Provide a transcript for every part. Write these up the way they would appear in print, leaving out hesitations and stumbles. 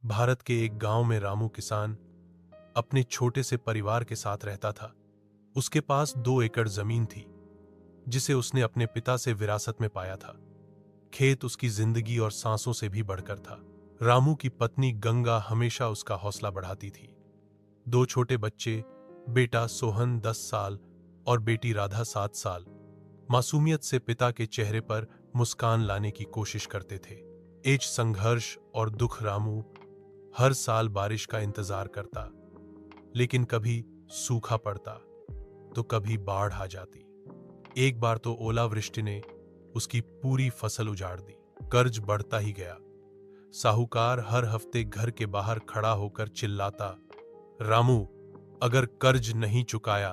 भारत के एक गांव में रामू किसान अपने छोटे से परिवार के साथ रहता था। उसके पास 2 एकड़ जमीन थी जिसे उसने अपने पिता से विरासत में पाया था। खेत उसकी जिंदगी और सांसों से भी बढ़कर था। रामू की पत्नी गंगा हमेशा उसका हौसला बढ़ाती थी। 2 छोटे बच्चे, बेटा सोहन 10 साल और बेटी राधा 7 साल, मासूमियत से पिता के चेहरे पर मुस्कान लाने की कोशिश करते थे। एज संघर्ष और दुख। रामू हर साल बारिश का इंतजार करता, लेकिन कभी सूखा पड़ता तो कभी बाढ़ आ जाती। एक बार तो ओलावृष्टि ने उसकी पूरी फसल उजाड़ दी। कर्ज बढ़ता ही गया। साहूकार हर हफ्ते घर के बाहर खड़ा होकर चिल्लाता, रामू, अगर कर्ज नहीं चुकाया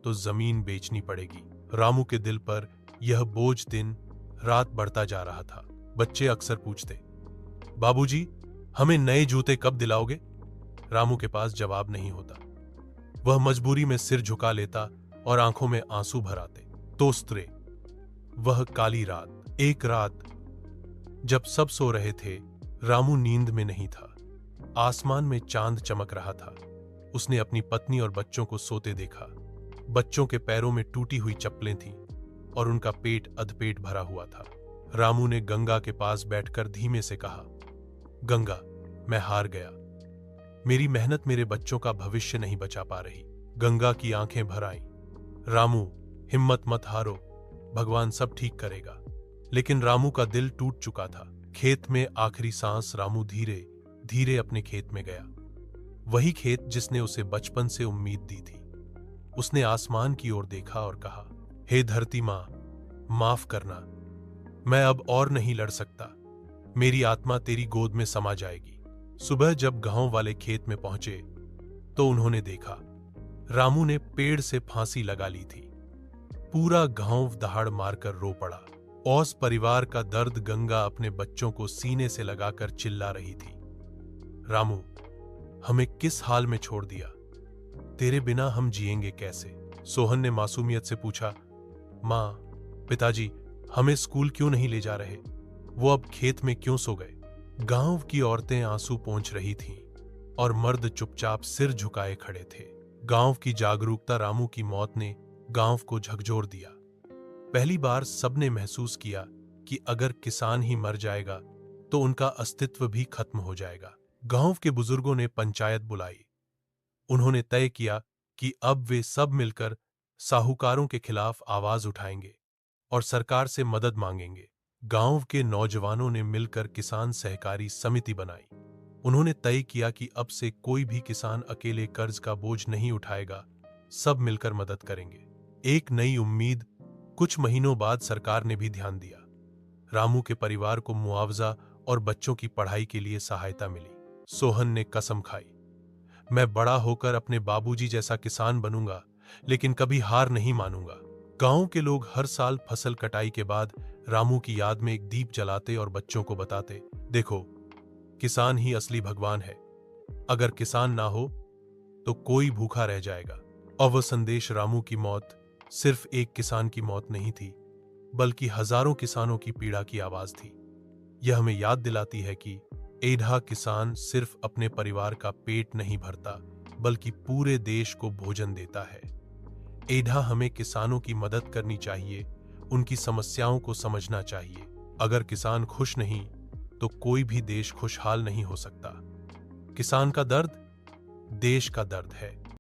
तो जमीन बेचनी पड़ेगी। रामू के दिल पर यह बोझ दिन रात बढ़ता जा रहा था। बच्चे अक्सर पूछते, बाबूजी, हमें नए जूते कब दिलाओगे? रामू के पास जवाब नहीं होता। वह मजबूरी में सिर झुका लेता और आंखों में आंसू भर आते। तोस्त्रे, वह काली रात। एक रात जब सब सो रहे थे, रामू नींद में नहीं था। आसमान में चांद चमक रहा था। उसने अपनी पत्नी और बच्चों को सोते देखा। बच्चों के पैरों में टूटी हुई चप्पलें थीं और उनका पेट अधपेट भरा हुआ था। रामू ने गंगा के पास बैठकर धीमे से कहा, गंगा, मैं हार गया। मेरी मेहनत मेरे बच्चों का भविष्य नहीं बचा पा रही। गंगा की आंखें भर आईं। रामू, हिम्मत मत हारो, भगवान सब ठीक करेगा। लेकिन रामू का दिल टूट चुका था। खेत में आखिरी सांस रामू धीरे धीरे अपने खेत में गया। वही खेत जिसने उसे बचपन से उम्मीद दी थी। उसने आसमान की ओर देखा और कहा, हे धरती मां, माफ करना, मैं अब और नहीं लड़ सकता। मेरी आत्मा तेरी गोद में समा जाएगी। सुबह जब गांव वाले खेत में पहुंचे तो उन्होंने देखा, रामू ने पेड़ से फांसी लगा ली थी। पूरा गांव दहाड़ मारकर रो पड़ा। औस परिवार का दर्द गंगा अपने बच्चों को सीने से लगाकर चिल्ला रही थी, रामू, हमें किस हाल में छोड़ दिया? तेरे बिना हम जिएंगे कैसे? सोहन ने मासूमियत से पूछा, मां, पिताजी हमें स्कूल क्यों नहीं ले जा रहे? वो अब खेत में क्यों सो गए? गांव की औरतें आंसू पोंछ रही थीं और मर्द चुपचाप सिर झुकाए खड़े थे। गांव की जागरूकता। रामू की मौत ने गांव को झकझोर दिया। पहली बार सबने महसूस किया कि अगर किसान ही मर जाएगा तो उनका अस्तित्व भी खत्म हो जाएगा। गांव के बुजुर्गों ने पंचायत बुलाई। उन्होंने तय किया कि अब वे सब मिलकर साहूकारों के खिलाफ आवाज उठाएंगे और सरकार से मदद मांगेंगे। गांव के नौजवानों ने मिलकर किसान सहकारी समिति बनाई। उन्होंने तय किया कि अब से कोई भी किसान अकेले कर्ज का बोझ नहीं उठाएगा, सब मिलकर मदद करेंगे। एक नई उम्मीद। कुछ महीनों बाद सरकार ने भी ध्यान दिया। रामू के परिवार को मुआवजा और बच्चों की पढ़ाई के लिए सहायता मिली। सोहन ने कसम खाई, मैं बड़ा होकर अपने बाबूजी जैसा किसान बनूंगा, लेकिन कभी हार नहीं मानूंगा। गांव के लोग हर साल फसल कटाई के बाद रामू की याद में एक दीप जलाते और बच्चों को बताते, देखो, किसान ही असली भगवान है। अगर किसान ना हो तो कोई भूखा रह जाएगा। और वह संदेश, रामू की मौत सिर्फ एक किसान की मौत नहीं थी, बल्कि हजारों किसानों की पीड़ा की आवाज थी। यह हमें याद दिलाती है कि एढ़ा किसान सिर्फ अपने परिवार का पेट नहीं भरता, बल्कि पूरे देश को भोजन देता है। एढ़ा हमें किसानों की मदद करनी चाहिए, उनकी समस्याओं को समझना चाहिए। अगर किसान खुश नहीं तो कोई भी देश खुशहाल नहीं हो सकता। किसान का दर्द देश का दर्द है।